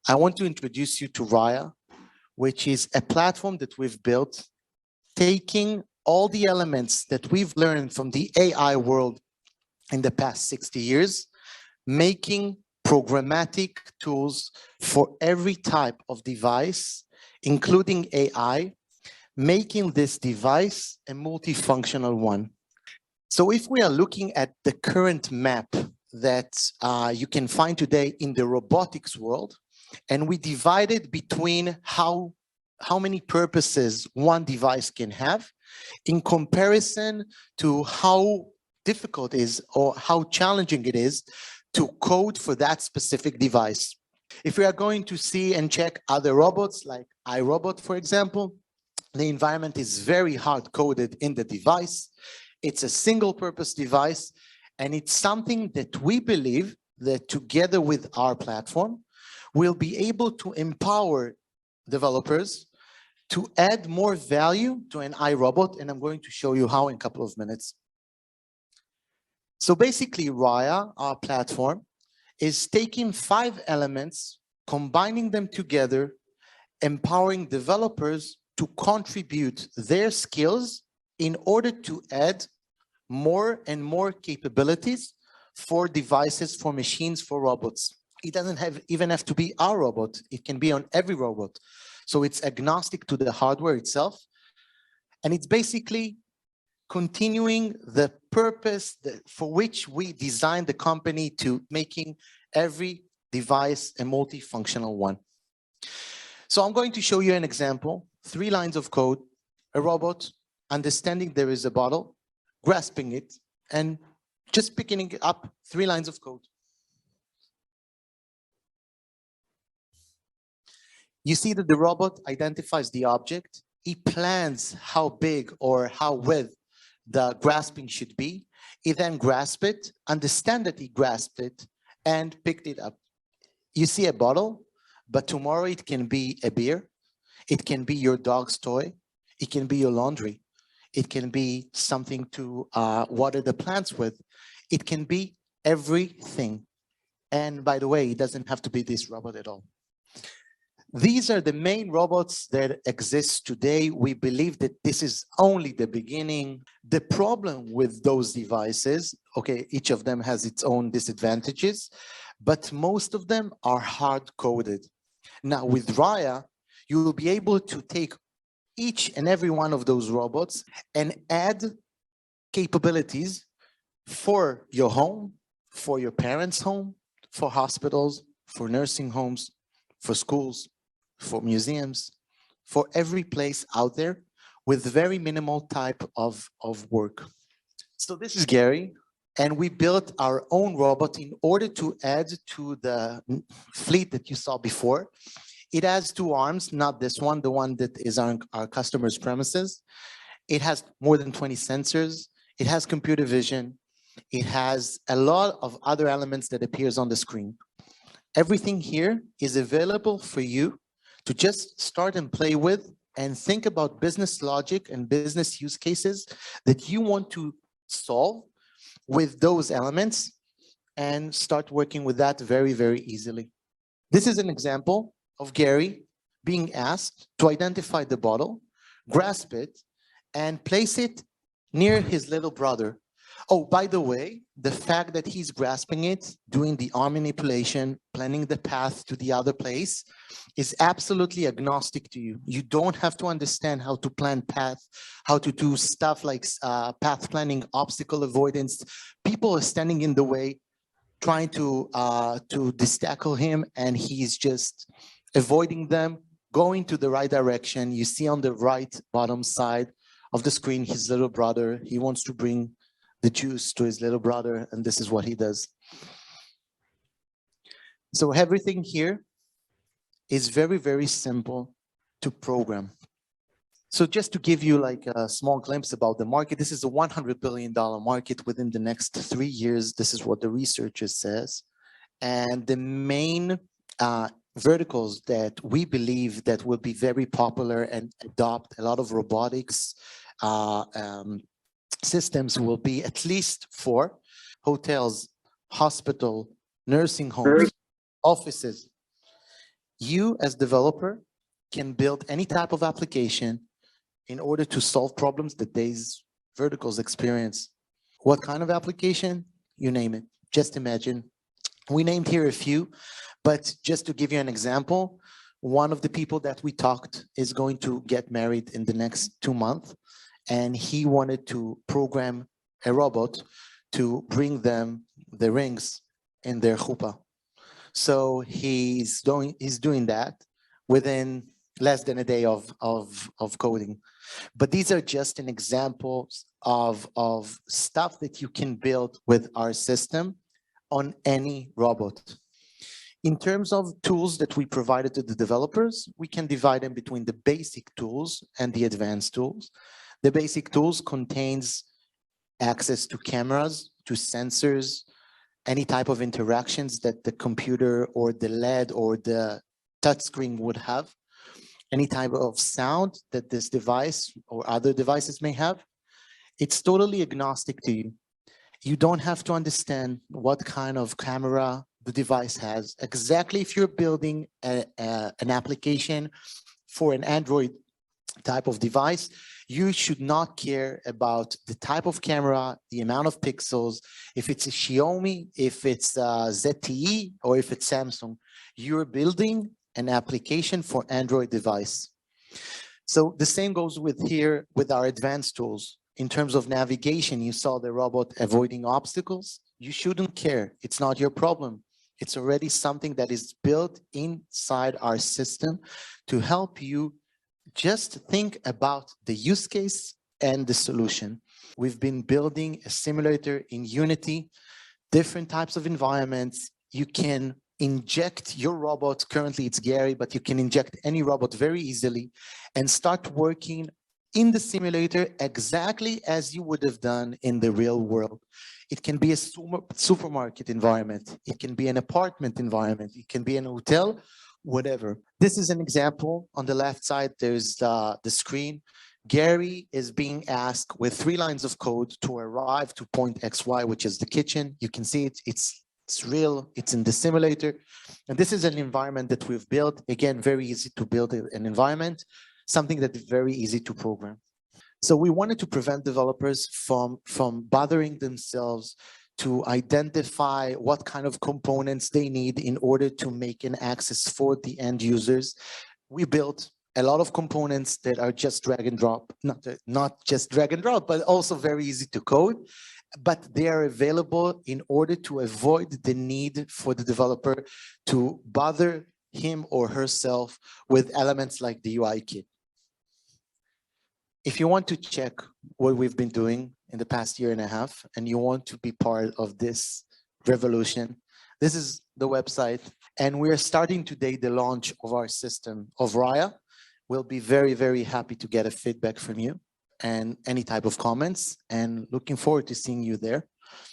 I want to introduce you to Raya, which is a platform that we've built, taking all the elements that we've learned from the AI world in the past 60 years, making programmatic tools for every type of device, including AI, making this device a multifunctional one. So if we are looking at the current map that you can find today in the robotics world, and we divide it between how many purposes one device can have in comparison to how difficult it is or how challenging it is to code for that specific device. If we are going to see and check other robots like iRobot, for example, the environment is very hard coded in the device. It's a single purpose device, and it's something that we believe that together with our platform, we'll be able to empower developers to add more value to an iRobot, and I'm going to show you how in a couple of minutes. So basically, Raya, our platform, is taking 5 elements, combining them together, empowering developers to contribute their skills in order to add more and more capabilities for devices, for machines, for robots. It doesn't even have to be our robot. It can be on every robot. So it's agnostic to the hardware itself. And it's basically continuing the purpose for which we designed the company, to making every device a multifunctional one. So I'm going to show you an example, 3 lines of code, a robot understanding there is a bottle, grasping it, and just picking it up, 3 lines of code. You see that the robot identifies the object. He plans how big or how wide the grasping should be. He then grasps it, understand that he grasped it, and picked it up. You see a bottle, but tomorrow it can be a beer. It can be your dog's toy. It can be your laundry. It can be something to water the plants with. It can be everything. And by the way, it doesn't have to be this robot at all. These are the main robots that exist today. We believe that this is only the beginning. The problem with those devices, okay, each of them has its own disadvantages, but most of them are hard-coded. Now, with Raya, you will be able to take each and every one of those robots and add capabilities for your home, for your parents' home, for hospitals, for nursing homes, for schools, for museums, for every place out there with very minimal type of work. So this is Gary, and we built our own robot in order to add to the fleet that you saw before. It has 2 arms, not this one, the one that is on our customers' premises. It has more than 20 sensors. It has computer vision. It has a lot of other elements that appears on the screen. Everything here is available for you to just start and play with and think about business logic and business use cases that you want to solve with those elements and start working with that very, very easily. This is an example of Gary being asked to identify the bottle, grasp it, and place it near his little brother. Oh, by the way, the fact that he's grasping it, doing the arm manipulation, planning the path to the other place is absolutely agnostic to you. You don't have to understand how to plan path, how to do stuff like path planning, obstacle avoidance. People are standing in the way, trying to distackle him, and he's just avoiding them, going to the right direction. You see on the right bottom side of the screen, his little brother. He wants to bring the juice to his little brother, and this is what he does. So everything here is very, very simple to program. So just to give you like a small glimpse about the market, this is a $100 billion market within the next 3 years. This is what the researcher says. And the main verticals that we believe that will be very popular and adopt a lot of robotics systems will be at least 4: hotels, hospital, nursing homes, offices. You as developer can build any type of application in order to solve problems that these verticals experience. What kind of application? You name it. Just imagine. We named here a few, but just to give you an example, one of the people that we talked is going to get married in the next 2 months, and he wanted to program a robot to bring them the rings in their chuppah. So he's doing that within less than a day of coding. But these are just an examples of stuff that you can build with our system on any robot. In terms of tools that we provided to the developers, we can divide them between the basic tools and the advanced tools. The basic tools contains access to cameras, to sensors, any type of interactions that the computer or the LED or the touchscreen would have, any type of sound that this device or other devices may have. It's totally agnostic to you. You don't have to understand what kind of camera the device has. Exactly if you're building an application for an Android type of device, you should not care about the type of camera, the amount of pixels, if it's a Xiaomi, if it's a ZTE, or if it's Samsung. You're building an application for Android device. So the same goes with here with our advanced tools. In terms of navigation, you saw the robot avoiding obstacles. You shouldn't care. It's not your problem. It's already something that is built inside our system to help you just think about the use case and the solution. We've been building a simulator in Unity, different types of environments. You can inject your robot, currently it's Gary, but you can inject any robot very easily and start working in the simulator exactly as you would have done in the real world. It can be a supermarket environment. It can be an apartment environment. It can be an hotel, whatever. This is an example. On the left side, there's the screen. Gary is being asked with 3 lines of code to arrive to point XY, which is the kitchen. You can see it. It's real. It's in the simulator. And this is an environment that we've built. Again, very easy to build an environment, something that is very easy to program. So we wanted to prevent developers from bothering themselves to identify what kind of components they need in order to make an access for the end users. We built a lot of components that are just drag and drop, not just drag and drop, but also very easy to code, but they are available in order to avoid the need for the developer to bother him or herself with elements like the UI kit. If you want to check what we've been doing in the past 1.5 years and you want to be part of this revolution, this is the website. And we're starting today the launch of our system of Raya. We'll be very, very happy to get a feedback from you and any type of comments, and looking forward to seeing you there.